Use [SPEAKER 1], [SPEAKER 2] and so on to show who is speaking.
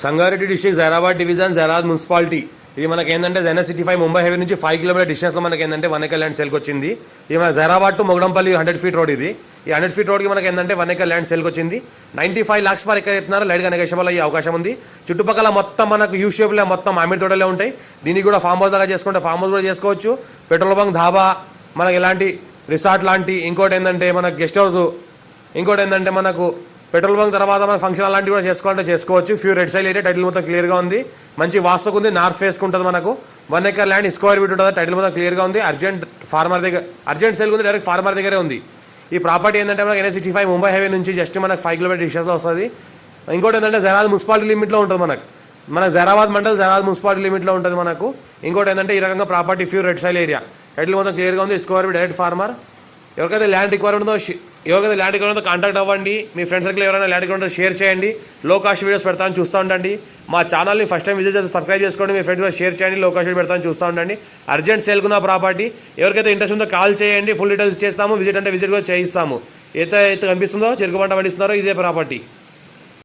[SPEAKER 1] Sangareddy district Zaheerabad division Zaheerabad municipality. ఇది మనకి ఏంటంటే జైనా సిటీ 5 ముంబై హైవే నుంచి 5 కిలోమీటర్ డిస్టెన్స్లో మనకి ఏంటంటే వనేకల్ ల్యాండ్ సేల్కి వచ్చింది. ఇది మన Zaheerabad to Mogudampally 100 feet road. ఇది ఈ 100 ఫీట్ రోడ్కి మనకి ఏంటంటే వనేకల్ ల్యాండ్ సేల్కి వచ్చింది. 95 lakhs పర్ ఎకర్ చెప్తున్నారు. లైట్గా నెగోషియబుల్ అయ్యే అవకాశం ఉంది. చుట్టుపక్కల మొత్తం మనకు యూ షేప్లో మొత్తం మామిడి తోటలే ఉంటాయి. దీనికి కూడా ఫామ్ హౌస్ దాకా చేసుకుంటే ఫామ్ హౌస్ కూడా చేసుకోవచ్చు. పెట్రోల్ బంక్, ధాబా, మనకి ఇలాంటి రిసార్ట్ లాంటి, ఇంకోటి ఏంటంటే మనకు గెస్ట్ హౌస్, ఇంకోటి ఏంటంటే మనకు పెట్రోల్ బంక్ తర్వాత మన ఫంక్షన్ అలాంటివి కూడా చేసుకోవాలంటే చేసుకోవచ్చు. Few red soil area. Title మొత్తం క్లియర్గా ఉంది. మంచి వాస్తుకు ఉంది. నార్త్ ఫేస్కి ఉంటుంది. మనకు 1 acre ల్యాండ్ స్క్వేర్ ఫీట్ ఉంటుంది. టైటిల్ మొత్తం క్లియర్గా ఉంది. అర్జెంట్ సేల్ ఉంది. డైరెక్ట్ ఫార్మర్ దగ్గరే ఉంది. ఈ ప్రాపర్టీ ఏంటంటే మనకి NH 65 ముంబై హైవే నుంచి జస్ట్ మనకు 5 కిలోమీటర్ డిస్టెన్స్లో వస్తుంది. ఇంకోటి ఏంటంటే జైరాబాద్ మున్సిపాలిటీ లిమిట్లో ఉంటుంది. మనకు జైరాబాద్ మండల్ జైరాబాద్ మున్సిపాలిటీ లిమిట్లో ఉంటుంది మనకు. ఇంకోటి ఏంటంటే ఈ రకంగా property pure red soil area. Title మొత్తం క్లియర్గా ఉంది. Square feet direct farmer. ఎవరికైతే ల్యాండ్ రిక్వైర్మెంట్ ఉందో కాంటాక్ట్ అవ్వండి. మీ ఫ్రెండ్స్ సర్కిల్ ఎవరైనా ల్యాండ్ రిక్వైర్మెంట్ షేర్ చేయండి. లో కాస్ట్ వీడియోస్ పెడతాను, చూస్తూ ఉండండి. మా ఛానల్ని ఫస్ట్ టైం విజిట్ చేస్తే సబ్స్క్రైబ్ చేసుకోండి. మీ ఫ్రెండ్స్ షేర్ చేయండి. లో కాస్ట్ పెడతాను, చూస్తూ ఉండండి. అర్జెంట్ సేల్కున్న ప్రాపర్టీ. ఎవరికైతే ఇంట్రెస్ట్ ఉందో కాల్ చేయండి. ఫుల్ డీటెయిల్స్ చేస్తాము. విజిట్ అంటే విజిట్ కూడా చేయిస్తాము. అయితే కనిపిస్తుందో చెరుకు పంట పండిస్తున్నారో ఇదే ప్రాపర్టీ.